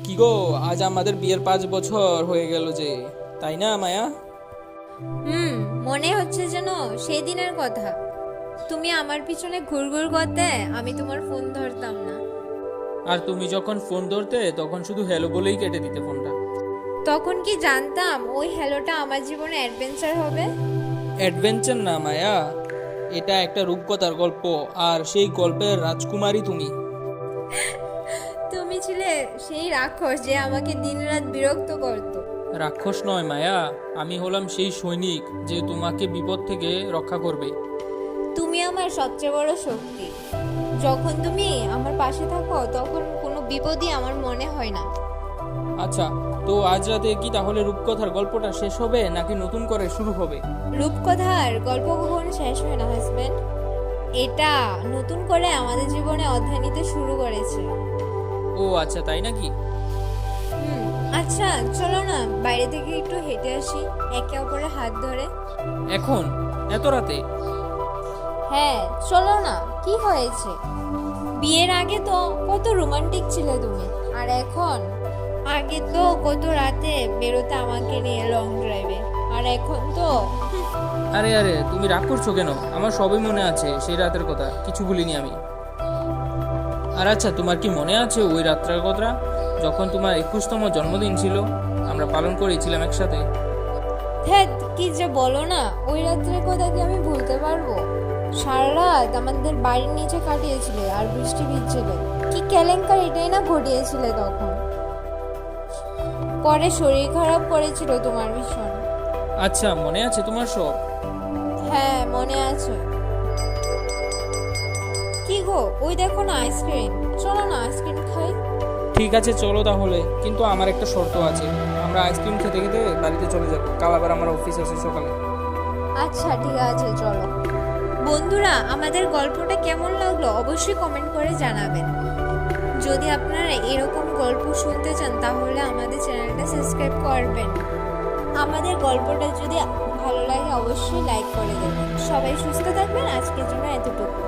কি গো, আজ আমাদের বিয়ের 5 বছর হয়ে গেল যে, তাই না মায়া? হুম। মনে হচ্ছে যেন সেই দিনের কথা। তুমি আমার পিছনে ঘুরঘুর করতে, আমি তোমার ফোন ধরতাম না। আর তুমি যখন ফোন ধরতে তখন শুধু হ্যালো বলেই কেটে দিতে ফোনটা। তখন কি জানতাম ওই হ্যালোটা আমার জীবনে অ্যাডভেঞ্চার হবে? অ্যাডভেঞ্চার না মায়া, এটা একটা রূপকথার গল্প। আর সেই গল্পের রাজকুমারী তুমি। তুমি ছিলে সেই রাক্ষস যে আমাকে দিনরাত বিরক্ত করতো। রাক্ষস নয় মায়া, আমি হলাম সেই সৈনিক যে তোমাকে বিপদ থেকে রক্ষা করবে। তুমি আমার সবচেয়ে বড় শক্তি। যখন তুমি আমার পাশে থাকো তখন কোনো বিপদই আমার মনে হয় না। আচ্ছা, তো আজ রাতে কি তাহলে রূপকথার গল্পটা শেষ হবে নাকি নতুন করে শুরু হবে? রূপকথার গল্প কখনো শেষ হয় না হাজবেন্ড। এটা নতুন করে আমাদের জীবনে অধ্যায় নিতে শুরু করেছে। ও আচ্ছা, তাই নাকি? হুম। আচ্ছা, চলো না বাইরে থেকে একটু হেঁটে আসি, একে অপরের হাত ধরে। এখন এত রাতে? হ্যাঁ, চলো না। কি হয়েছে? বিয়ের আগে তো কত রোমান্টিক ছিলে তুমি, আর এখন? আগে তো কত রাতে বেরোতে আমাকে নিয়ে লং ড্রাইভে, আর এখন তো আরে আরে, তুমি রাগ করছো কেন? আমার সবই মনে আছে সেই রাতের কথা, কিছু ভুলিনি আমি। আর আচ্ছা, তোমার কি মনে আছে ওই রাত্রের কথা, যখন তোমার 21তম জন্মদিন ছিল? আমরা পালন করেছিলাম একসাথে। ধ্যাৎ, কি যে বলো না। ওই রাত্রের কথা কি আমি ভুলতে পারবো? সারা রাত আমাদের বাড়ির নিচে কাটিয়েছিলে আর বৃষ্টি ভিজছিল। কি কেলেঙ্কার এটাই না ঘটিয়েছিলে তখন। পরে শরীর খারাপ করেছিল তোমার ভীষণ। আচ্ছা, মনে আছে তোমার সব? হ্যাঁ, মনে আছে। কি গো, ওই দেখো না আইসক্রিম। চলো না আইসক্রিম খাই। ঠিক আছে, চলো তাহলে, কিন্তু আমার একটা শর্ত আছে। আমরা আইসক্রিম খেতে খেতে বাড়িতে চলে যাবো, কাল আবার আমার অফিস আছে সকালে। আচ্ছা, ঠিক আছে, চলো। বন্ধুরা, আমাদের গল্পটা কেমন লাগলো অবশ্যই কমেন্ট করে জানাবেন। যদি আপনারা এরকম গল্প শুনতে চান তাহলে আমাদের চ্যানেলটা সাবস্ক্রাইব করবেন। আমাদের গল্পটা যদি ভালো লাগে অবশ্যই লাইক করে দেবেন। সবাই সুস্থ থাকবেন। আজকের জন্য এতটুকু।